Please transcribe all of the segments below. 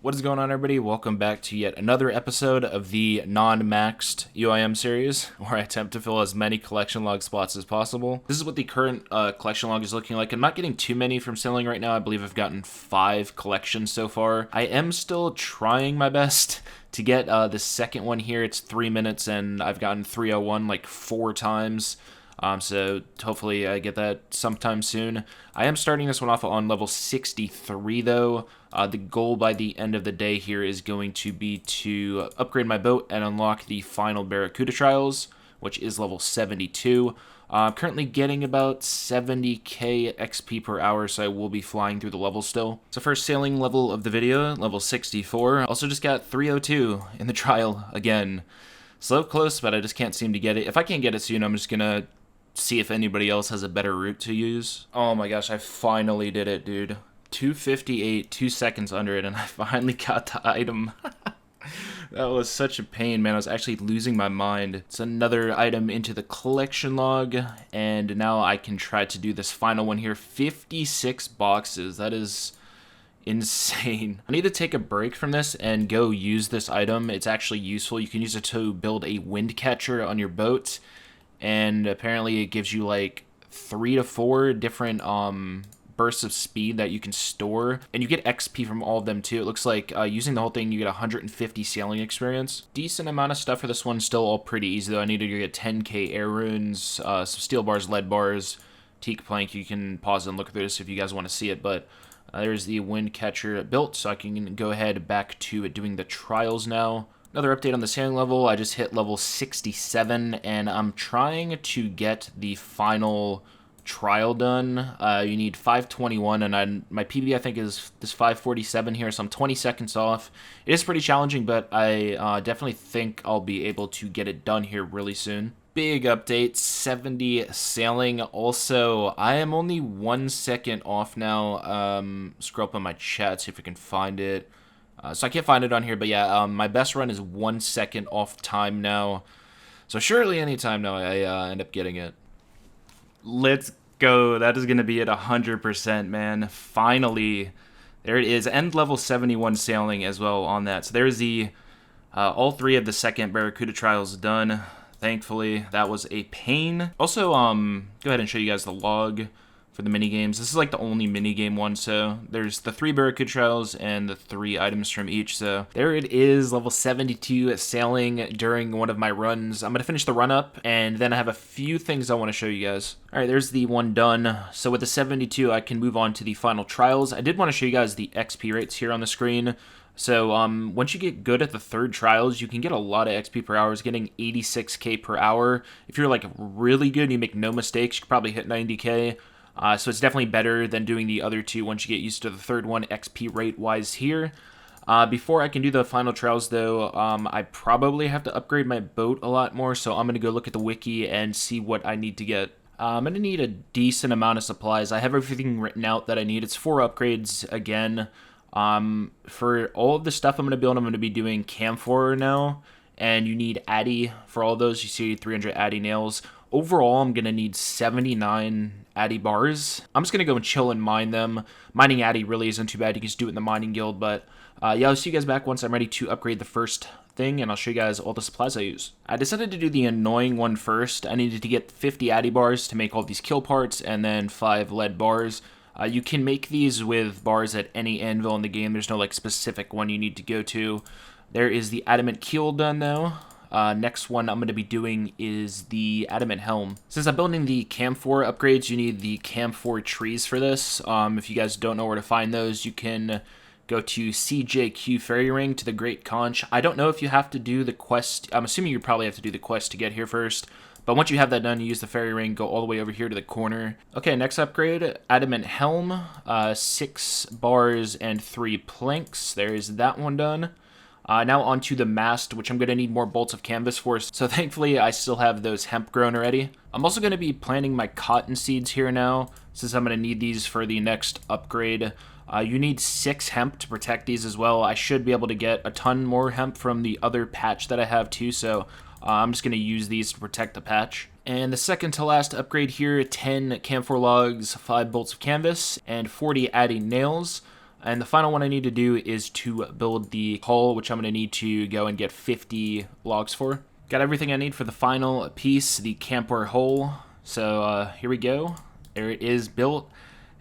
What is going on, everybody? Welcome back to yet another episode of the non-maxed UIM series, where I attempt to fill as many collection log spots as possible. This is what the current collection log is looking like. I'm not getting too many from selling right now. I believe I've gotten 5 collections so far. I am still trying my best to get the second one here. It's 3 minutes, and I've gotten 301 like 4 times. So hopefully I get that sometime soon. I am starting this one off on level 63 though. The goal by the end of the day here is going to be to upgrade my boat and unlock the final Barracuda Trials, which is level 72. I'm currently getting about 70k XP per hour, so I will be flying through the levels still. So first sailing level of the video, level 64. Also just got 302 in the trial again. So close, but I just can't seem to get it. If I can't get it soon, I'm just gonna see if anybody else has a better route to use. Oh my gosh, I finally did it, dude. 258, 2 seconds under it, and I finally got the item. That was such a pain, man. I was actually losing my mind. It's another item into the collection log, and now I can try to do this final one here. 56 boxes. That is insane. I need to take a break from this and go use this item. It's actually useful. You can use it to build a wind catcher on your boat, and apparently it gives you like 3 to 4 different bursts of speed that you can store, and you get XP from all of them too. It looks like using the whole thing you get 150 sailing experience. Decent amount of stuff for this one, still all pretty easy though. I needed to get 10k air runes, some steel bars, lead bars, teak plank. You can pause and look through this if you guys want to see it, but there's the wind catcher built, so I can go ahead back to doing the trials now. Another update on the sailing level, I just hit level 67, and I'm trying to get the final trial done. You need 521, and my PB I think is this 547 here, so I'm 20 seconds off. It is pretty challenging, but I definitely think I'll be able to get it done here really soon. Big update, 70 sailing. Also, I am only 1 second off now. Scroll up on my chat, see if I can find it. So I can't find it on here, but yeah, my best run is 1 second off time now. So surely any time now I end up getting it. Let's go. That is going to be at 100%, man. Finally. There it is. End level 71 sailing as well on that. So there's the all 3 of the second Barracuda Trials done. Thankfully, that was a pain. Also, go ahead and show you guys the log for the mini games. This is like the only mini game one, so there's the 3 Barracuda Trials and the 3 items from each. So there it is, level 72 sailing during one of my runs. I'm gonna finish the run up, and then I have a few things I want to show you guys. All right, there's the one done. So with the 72, I can move on to the final trials. I did want to show you guys the XP rates here on the screen. So once you get good at the 3rd trials, you can get a lot of XP per hour, getting 86k per hour. If you're like really good and you make no mistakes, you could probably hit 90k. So it's definitely better than doing the other 2 once you get used to the 3rd one XP rate wise here. Before I can do the final trials though, I probably have to upgrade my boat a lot more, so I'm going to go look at the wiki and see what I need to get. I'm going to need a decent amount of supplies. I have everything written out that I need. It's 4 upgrades again. For all of the stuff I'm going to build, I'm going to be doing camphor now, and you need addy for all those. You see 300 addy nails. Overall, I'm going to need 79 addy bars. I'm just going to go and chill and mine them. Mining addy really isn't too bad. You can just do it in the mining guild, but yeah, I'll see you guys back once I'm ready to upgrade the first thing, and I'll show you guys all the supplies I use. I decided to do the annoying one first. I needed to get 50 addy bars to make all these kill parts, and then 5 lead bars. You can make these with bars at any anvil in the game. There's no like specific one you need to go to. There is the adamant keel done though. Next one I'm going to be doing is the adamant helm. Since I'm building the camphor upgrades, you need the camphor trees for this. If you guys don't know where to find those, you can go to CJQ Fairy Ring to the Great Conch. I don't know if you have to do the quest. I'm assuming you probably have to do the quest to get here first. But once you have that done, you use the fairy ring, go all the way over here to the corner. Okay, next upgrade, adamant helm, 6 bars and 3 planks. There's that one done. Now onto the mast, which I'm going to need more bolts of canvas for. So thankfully, I still have those hemp grown already. I'm also going to be planting my cotton seeds here now, since I'm going to need these for the next upgrade. You need 6 hemp to protect these as well. I should be able to get a ton more hemp from the other patch that I have too, so I'm just going to use these to protect the patch. And the second to last upgrade here, 10 camphor logs, 5 bolts of canvas, and 40 addy nails. And the final one I need to do is to build the hull, which I'm going to need to go and get 50 logs for. Got everything I need for the final piece, the camper hull. So here we go. There it is built.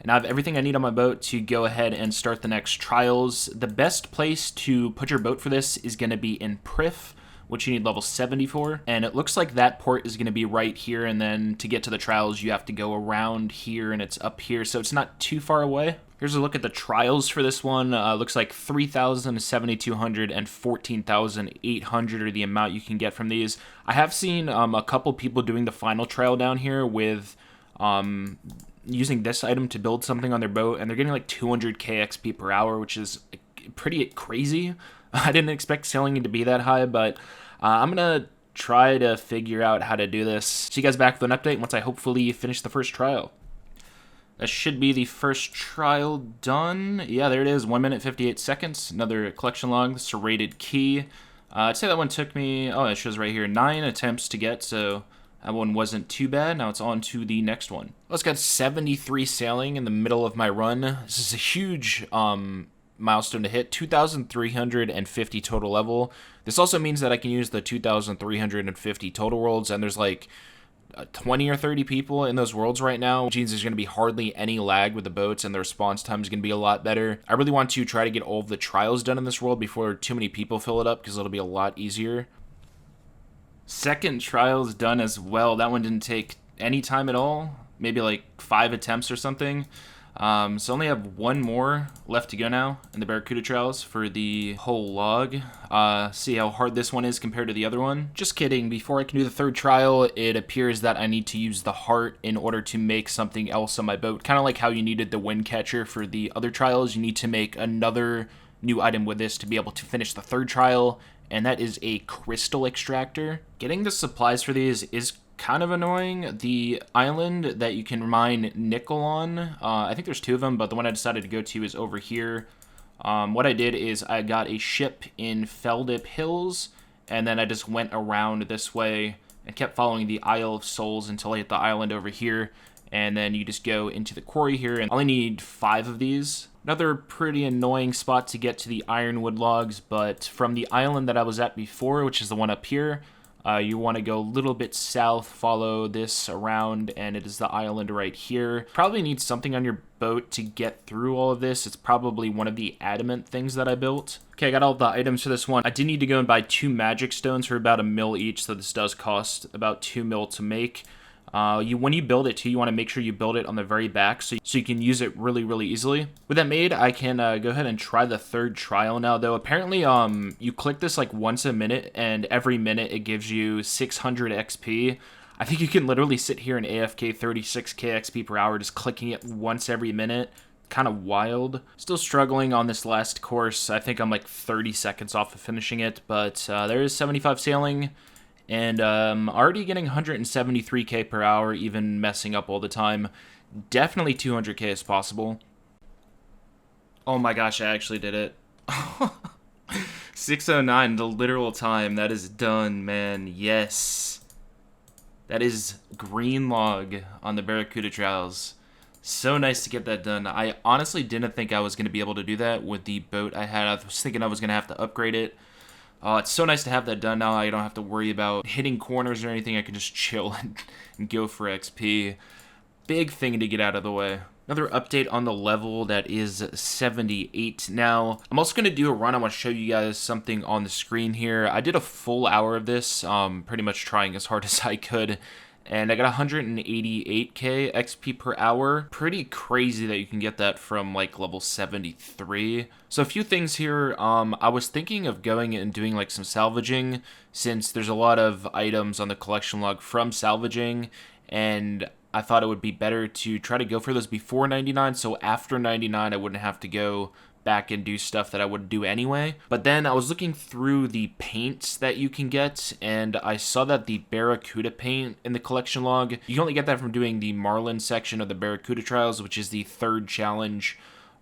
And I have everything I need on my boat to go ahead and start the next trials. The best place to put your boat for this is going to be in Prif, which you need level 70 for. And it looks like that port is going to be right here. And then to get to the trials, you have to go around here and it's up here. So it's not too far away. Here's a look at the trials for this one. Looks like 3,000, 7,200, and 14,800 are the amount you can get from these. I have seen a couple people doing the final trial down here with using this item to build something on their boat, and they're getting like 200k XP per hour, which is pretty crazy. I didn't expect sailing to be that high, but I'm going to try to figure out how to do this. See you guys back with an update once I hopefully finish the first trial. That should be the first trial done. Yeah, there it is, 1 minute 58 seconds. Another collection log, serrated key. I'd say that one took me, oh, it shows right here, 9 attempts to get, so that one wasn't too bad. Now it's on to the next one. Let's got 73 sailing in the middle of my run. This is a huge milestone to hit, 2,350 total level. This also means that I can use the 2,350 total worlds, and there's like 20 or 30 people in those worlds right now, which means there's going to be hardly any lag with the boats and the response time is going to be a lot better. I really want to try to get all of the trials done in this world before too many people fill it up because it'll be a lot easier. Second trial's done as well. That one didn't take any time at all, maybe like 5 attempts or something. So I only have one more left to go now in the Barracuda Trials for the whole log. See how hard this one is compared to the other one. Just kidding. Before I can do the third trial, it appears that I need to use the heart in order to make something else on my boat. Kind of like how you needed the wind catcher for the other trials. You need to make another new item with this to be able to finish the third trial, and that is a crystal extractor. Getting the supplies for these is kind of annoying. The island that you can mine nickel on, I think there's 2 of them, but the one I decided to go to is over here. What I did is I got a ship in Feldip Hills, and then I just went around this way and kept following the Isle of Souls until I hit the island over here, and then you just go into the quarry here, and I only need 5 of these. Another pretty annoying spot to get to the ironwood logs, but from the island that I was at before, which is the one up here, you want to go a little bit south, follow this around, and it is the island right here. Probably need something on your boat to get through all of this. It's probably one of the adamant things that I built. Okay, I got all the items for this one. I did need to go and buy 2 magic stones for about $1 mil each, so this does cost about 2 mil to make. When you build it too, you want to make sure you build it on the very back so you can use it really easily. With that made, I can go ahead and try the third trial now, though. Apparently, you click this like once a minute, and every minute it gives you 600 XP. I think you can literally sit here and AFK 36k XP per hour just clicking it once every minute. Kind of wild. Still struggling on this last course. I think I'm like 30 seconds off of finishing it, but there is 75 sailing. And already getting 173k per hour, even messing up all the time. Definitely 200k is possible. Oh my gosh, I actually did it. 6:09, the literal time. That is done, man. Yes. That is green log on the Barracuda Trials. So nice to get that done. I honestly didn't think I was going to be able to do that with the boat I had. I was thinking I was going to have to upgrade it. It's so nice to have that done now. I don't have to worry about hitting corners or anything. I can just chill and go for XP. Big thing to get out of the way. Another update on the level, that is 78 now. I'm also going to do a run. I want to show you guys something on the screen here. I did a full hour of this, pretty much trying as hard as I could. And I got 188k XP per hour. Pretty crazy that you can get that from like level 73. So a few things here. I was thinking of going and doing like some salvaging, since there's a lot of items on the collection log from salvaging, and I thought it would be better to try to go for those before 99, so after 99 I wouldn't have to go back and do stuff that I would do anyway. But then I was looking through the paints that you can get, and I saw that the Barracuda paint in the collection log, you can only get that from doing the Marlin section of the Barracuda Trials, which is the third challenge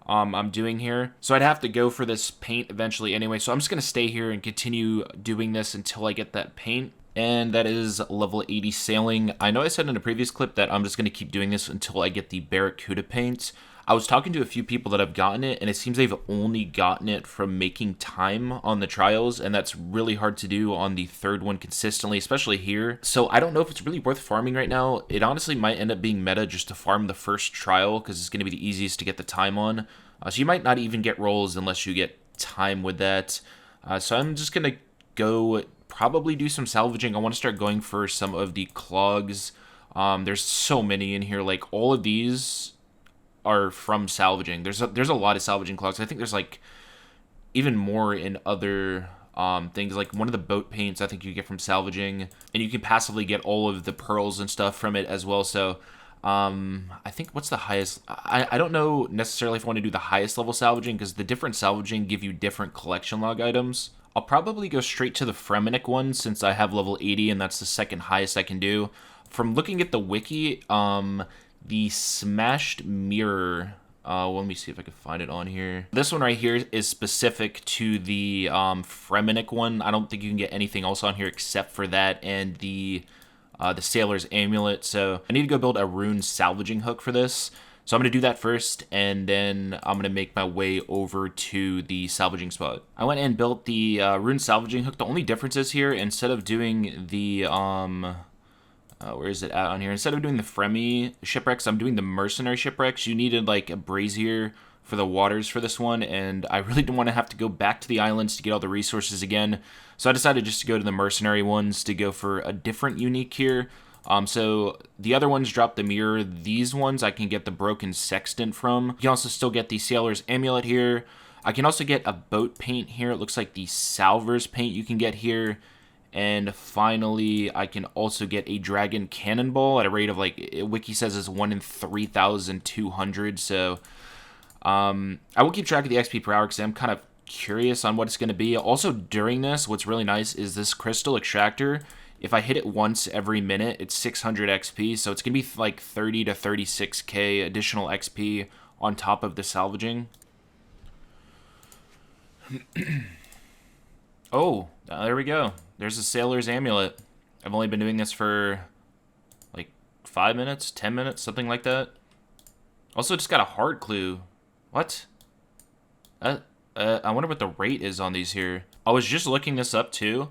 I'm doing here. So I'd have to go for this paint eventually anyway, so I'm just going to stay here and continue doing this until I get that paint. And that is level 80 sailing. I know I said in a previous clip that I'm just going to keep doing this until I get the Barracuda paint. I was talking to a few people that have gotten it, and it seems they've only gotten it from making time on the trials, and that's really hard to do on the third one consistently, especially here. So I don't know if it's really worth farming right now. It honestly might end up being meta just to farm the first trial, because it's going to be the easiest to get the time on. So you might not even get rolls unless you get time with that. So I'm just going to go probably do some salvaging. I want to start going for some of the clogs. There's so many in here. Like, all of these are from salvaging. There's a lot of salvaging clogs. I think there's like even more in other things. Like one of the boat paints I think you get from salvaging, and you can passively get all of the pearls and stuff from it as well. So I think what's the highest? I don't know necessarily if I want to do the highest level salvaging, because the different salvaging give you different collection log items. I'll probably go straight to the Fremenic one since I have level 80 and that's the second highest I can do. From looking at the wiki, the Smashed Mirror, let me see if I can find it on here. This one right here is specific to the Fremenic one. I don't think you can get anything else on here except for that and the Sailor's Amulet. So I need to go build a rune salvaging hook for this. So I'm going to do that first, and then I'm going to make my way over to the salvaging spot. I went and built the rune salvaging hook. The only difference is here, instead of doing the, where is it at on here? Instead of doing the Fremi shipwrecks, I'm doing the mercenary shipwrecks. You needed like a brazier for the waters for this one, and I really didn't want to have to go back to the islands to get all the resources again. So I decided just to go to the mercenary ones to go for a different unique here. So the other ones drop the mirror. These ones I can get the broken sextant from. You can also still get the Sailor's Amulet here. I can also get a boat paint here. It looks like the Salver's paint you can get here. And finally, I can also get a Dragon Cannonball at a rate of, like, Wiki says is 1 in 3,200. So I will keep track of the XP per hour because I'm kind of curious on what it's going to be. Also, during this, what's really nice is this Crystal Extractor. If I hit it once every minute, it's 600 XP, so it's going to be like 30 to 36k additional XP on top of the salvaging. Oh, there we go. There's a Sailor's Amulet. I've only been doing this for like 5 minutes, 10 minutes, something like that. Also, just got a hard clue. What? I wonder what the rate is on these here. I was just looking this up too.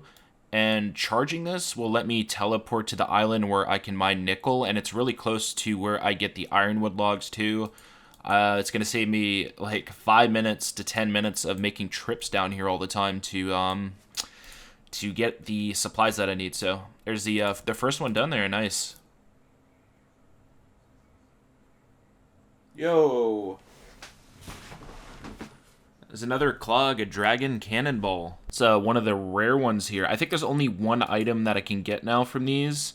And charging this will let me teleport to the island where I can mine nickel, and it's really close to where I get the ironwood logs too. It's going to save me like 5 minutes to 10 minutes of making trips down here all the time to get the supplies that I need. So there's the first one done there. Nice. Yo. There's another clog, a Dragon Cannonball. It's one of the rare ones here. I think there's only one item that I can get now from these,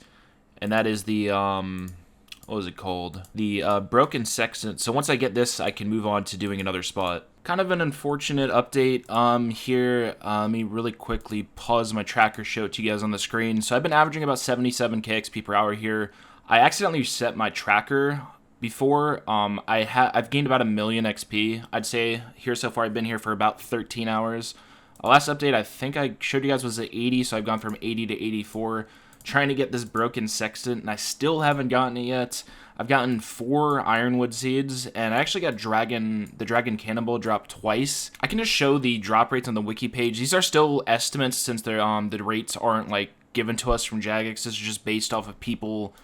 and that is the, what was it called? The Broken Sextant. So once I get this, I can move on to doing another spot. Kind of an unfortunate update here. Let me really quickly pause my tracker, show it to you guys on the screen. So I've been averaging about 77k XP per hour here. I accidentally set my tracker before. I've gained about 1 million XP, I'd say, here so far. I've been here for about 13 hours. Last update I think I showed you guys was at 80, so I've gone from 80 to 84, trying to get this Broken Sextant, and I still haven't gotten it yet. I've gotten 4 Ironwood Seeds, and I actually got the Dragon Cannonball drop twice. I can just show the drop rates on the wiki page. These are still estimates since they're, the rates aren't like given to us from Jagex. This is just based off of people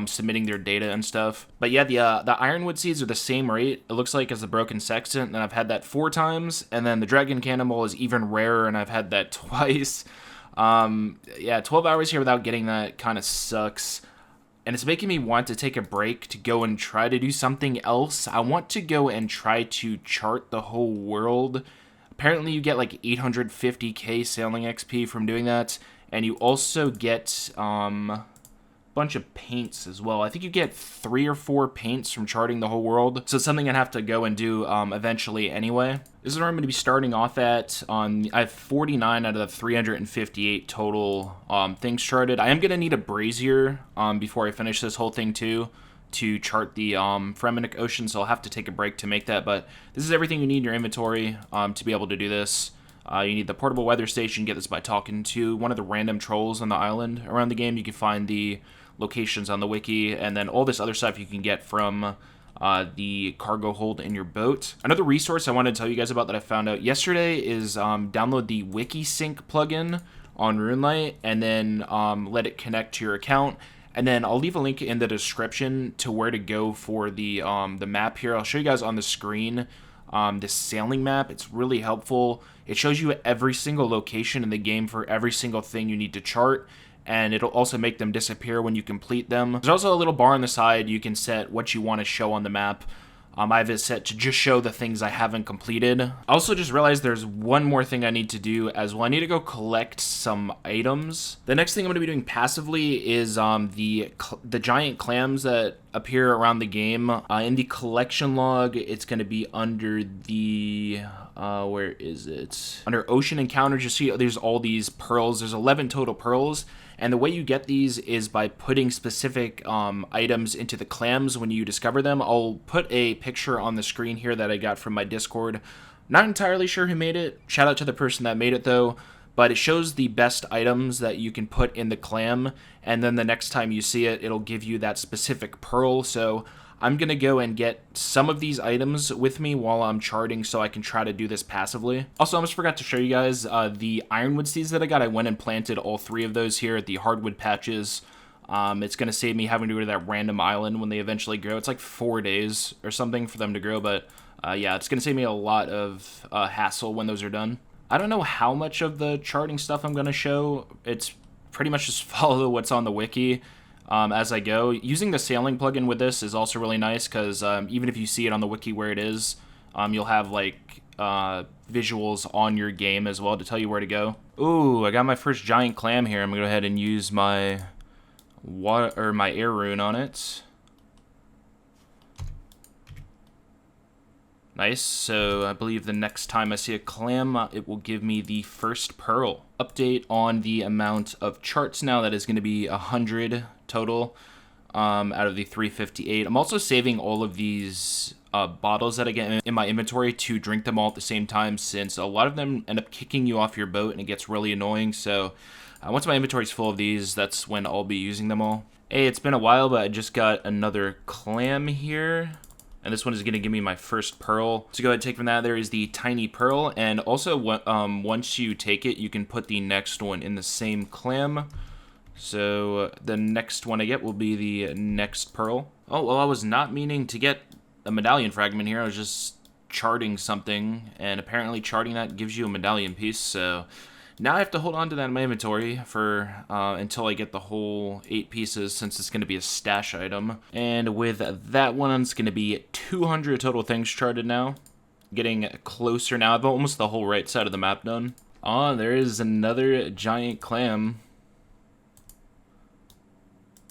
submitting their data and stuff. But yeah, the Ironwood Seeds are the same rate, it looks like, as the Broken Sextant, and I've had that 4 times, and then the Dragon Cannonball is even rarer, and I've had that twice. Yeah, 12 hours here without getting that kind of sucks, and it's making me want to take a break to go and try to do something else. I want to go and try to chart the whole world. Apparently you get like 850k sailing XP from doing that, and you also get bunch of paints as well. I think you get 3 or 4 paints from charting the whole world, so it's something I'd have to go and do eventually anyway. This is where I'm going to be starting off at. I have 49 out of the 358 total things charted. I am going to need a brazier before I finish this whole thing too, to chart the Fremenic Ocean, so I'll have to take a break to make that, but this is everything you need in your inventory to be able to do this. You need the portable weather station. Get this by talking to one of the random trolls on the island around the game. You can find the locations on the wiki, and then all this other stuff you can get from the cargo hold in your boat. Another resource I wanted to tell you guys about that I found out yesterday is download the WikiSync plugin on RuneLite, and then let it connect to your account. And then I'll leave a link in the description to where to go for the map here. I'll show you guys on the screen this sailing map. It's really helpful. It shows you every single location in the game for every single thing you need to chart, and it'll also make them disappear when you complete them. There's also a little bar on the side. You can set what you want to show on the map. I have it set to just show the things I haven't completed. I also just realized there's one more thing I need to do as well. I need to go collect some items. The next thing I'm going to be doing passively is the giant clams that appear around the game. In the collection log, it's going to be under the... where is it? Under ocean encounters, you see there's all these pearls. There's 11 total pearls. And the way you get these is by putting specific items into the clams when you discover them. I'll put a picture on the screen here that I got from my Discord. Not entirely sure who made it. Shout out to the person that made it though. But it shows the best items that you can put in the clam. And then the next time you see it, it'll give you that specific pearl. So I'm going to go and get some of these items with me while I'm charting so I can try to do this passively. Also, I almost forgot to show you guys the ironwood seeds that I got. I went and planted all 3 of those here at the hardwood patches. It's going to save me having to go to that random island when they eventually grow. It's like 4 days or something for them to grow, but yeah, it's going to save me a lot of hassle when those are done. I don't know how much of the charting stuff I'm going to show. It's pretty much just follow what's on the wiki. As I go. Using the sailing plugin with this is also really nice because even if you see it on the wiki where it is, you'll have like visuals on your game as well to tell you where to go. Ooh, I got my first giant clam here. I'm gonna go ahead and use my my air rune on it. Nice, so I believe the next time I see a clam, it will give me the first pearl. Update on the amount of charts now. That is going to be 100 total out of the 358. I'm also saving all of these bottles that I get in my inventory to drink them all at the same time, since a lot of them end up kicking you off your boat and it gets really annoying. So once my inventory is full of these, that's when I'll be using them all. Hey, it's been a while, but I just got another clam here. And this one is going to give me my first pearl. So go ahead and take from that. There is the tiny pearl. And also, once you take it, you can put the next one in the same clam. So the next one I get will be the next pearl. Oh, well, I was not meaning to get a medallion fragment here. I was just charting something. And apparently charting that gives you a medallion piece. So now I have to hold on to that in my inventory for until I get the whole 8 pieces, since it's going to be a stash item. And with that one, it's going to be 200 total things charted now. Getting closer now. I've almost the whole right side of the map done. Oh, there is another giant clam.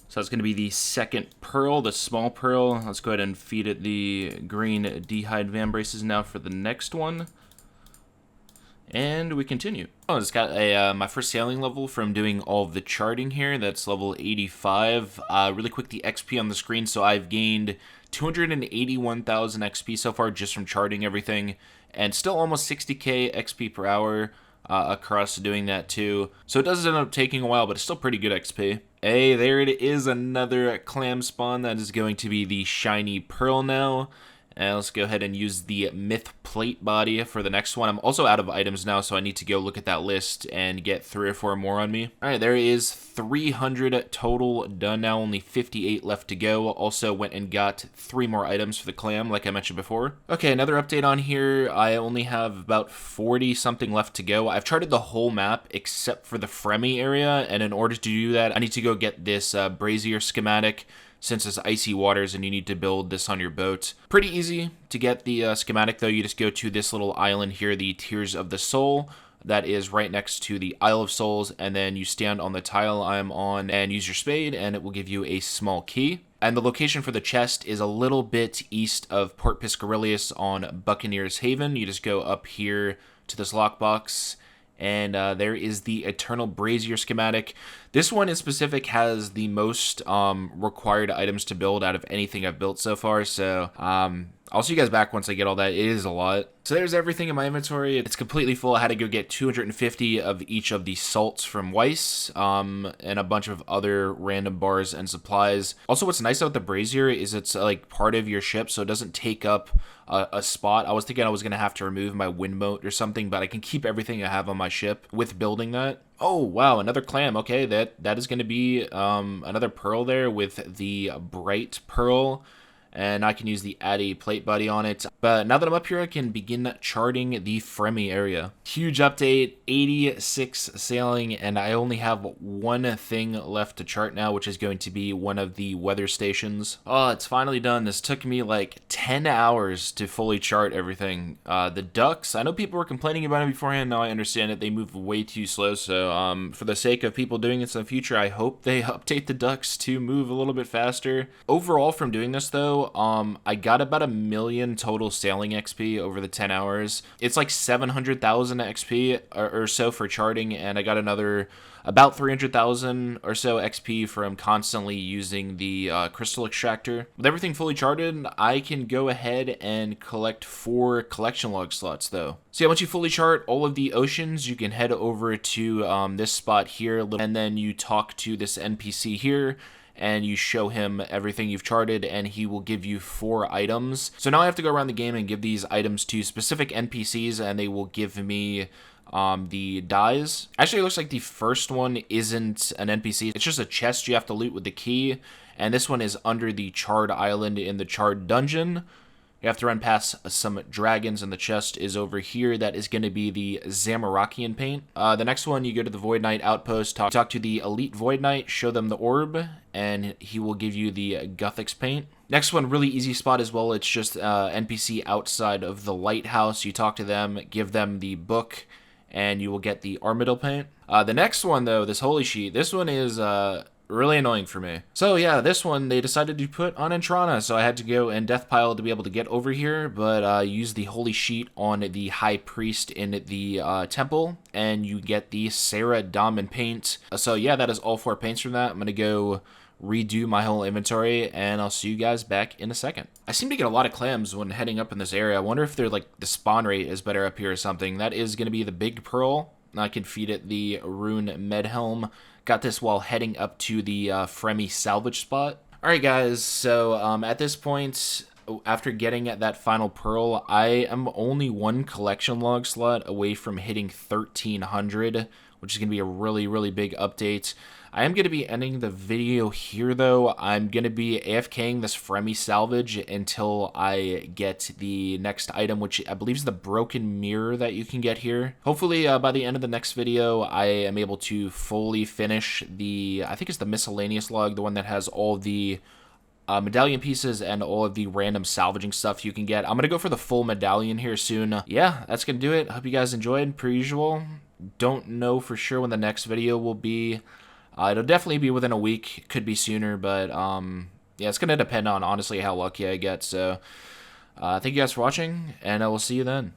So that's going to be the second pearl, the small pearl. Let's go ahead and feed it the green dehyde vambraces now for the next one. And we continue. Oh, it's got a my first sailing level from doing all of the charting here. That's level 85. Really quick, the XP on the screen. So I've gained 281,000 XP so far just from charting everything. And still almost 60k XP per hour across doing that too. So it does end up taking a while, but it's still pretty good XP. Hey, there it is, another clam spawn. That is going to be the shiny pearl now. And let's go ahead and use the myth plate body for the next one. I'm also out of items now, so I need to go look at that list and get 3 or 4 more on me. All right, there is 300 total done now, only 58 left to go. Also went and got 3 more items for the clam, like I mentioned before. Okay, another update on here. I only have about 40 something left to go. I've charted the whole map except for the Fremy area, and in order to do that, I need to go get this brazier schematic, since it's icy waters and you need to build this on your boat. Pretty easy to get the schematic though. You just go to this little island here, the Tears of the Soul, that is right next to the Isle of Souls, and then you stand on the tile I'm on and use your spade, and it will give you a small key. And the location for the chest is a little bit east of Port Piscarilius on Buccaneers Haven. You just go up here to this lockbox, and there is the Eternal Brazier schematic. This one in specific has the most required items to build out of anything I've built so far, so I'll see you guys back once I get all that. It is a lot. So there's everything in my inventory. It's completely full. I had to go get 250 of each of the salts from Weiss, and a bunch of other random bars and supplies. Also, what's nice about the brazier is it's like part of your ship, so it doesn't take up a spot. I was thinking I was going to have to remove my wind moat or something, but I can keep everything I have on my ship with building that. Oh, wow, another clam. Okay, that is going to be another pearl there with the bright pearl. And I can use the add a plate buddy on it. But now that I'm up here, I can begin charting the Fremy area. Huge update, 86 sailing, and I only have one thing left to chart now, which is going to be one of the weather stations. Oh, it's finally done. This took me like 10 hours to fully chart everything. The ducks, I know people were complaining about it beforehand. Now I understand it. They move way too slow. So for the sake of people doing this in the future, I hope they update the ducks to move a little bit faster. Overall, from doing this though, I got about 1 million total sailing XP over the 10 hours. It's like 700,000 XP or so for charting, and I got another about 300,000 or so XP from constantly using the crystal extractor. With everything fully charted, I can go ahead and collect 4 collection log slots though. So yeah, once you fully chart all of the oceans, you can head over to this spot here, and then you talk to this NPC here, and you show him everything you've charted, and he will give you 4 items. So now I have to go around the game and give these items to specific NPCs, and they will give me the dyes. Actually, it looks like the first one isn't an NPC. It's just a chest you have to loot with the key, and this one is under the Charred Island in the Charred Dungeon. You have to run past some dragons, and the chest is over here. That is going to be the Zamorakian paint. The next one, you go to the Void Knight outpost, talk to the Elite Void Knight, show them the orb, and he will give you the Guthix paint. Next one, really easy spot as well. It's just NPC outside of the lighthouse. You talk to them, give them the book, and you will get the Armadillo paint. The next one, though, this Holy Sheet, this one is really annoying for me. So yeah, this one they decided to put on Entrana, so I had to go and death pile to be able to get over here, but use the Holy Sheet on the High Priest in the temple, and you get the Sarah Daman paint. So yeah, that is all 4 paints from that. I'm gonna go redo my whole inventory, and I'll see you guys back in a second. I seem to get a lot of clams when heading up in this area. I wonder if they're like the spawn rate is better up here or something. That is gonna be the big pearl. I can feed it the Rune Medhelm. Got this while heading up to the Fremy salvage spot. Alright guys, so at this point, after getting at that final pearl, I am only 1 collection log slot away from hitting 1300, which is going to be a really, really big update. I am going to be ending the video here, though. I'm going to be AFKing this Fremy salvage until I get the next item, which I believe is the broken mirror that you can get here. Hopefully, by the end of the next video, I am able to fully finish the, I think it's the miscellaneous log, the one that has all the medallion pieces and all of the random salvaging stuff you can get. I'm going to go for the full medallion here soon. Yeah, that's going to do it. Hope you guys enjoyed, per usual. Don't know for sure when the next video will be. It'll definitely be within a week. Could be sooner, but yeah, it's going to depend on, honestly, how lucky I get. So thank you guys for watching, and I will see you then.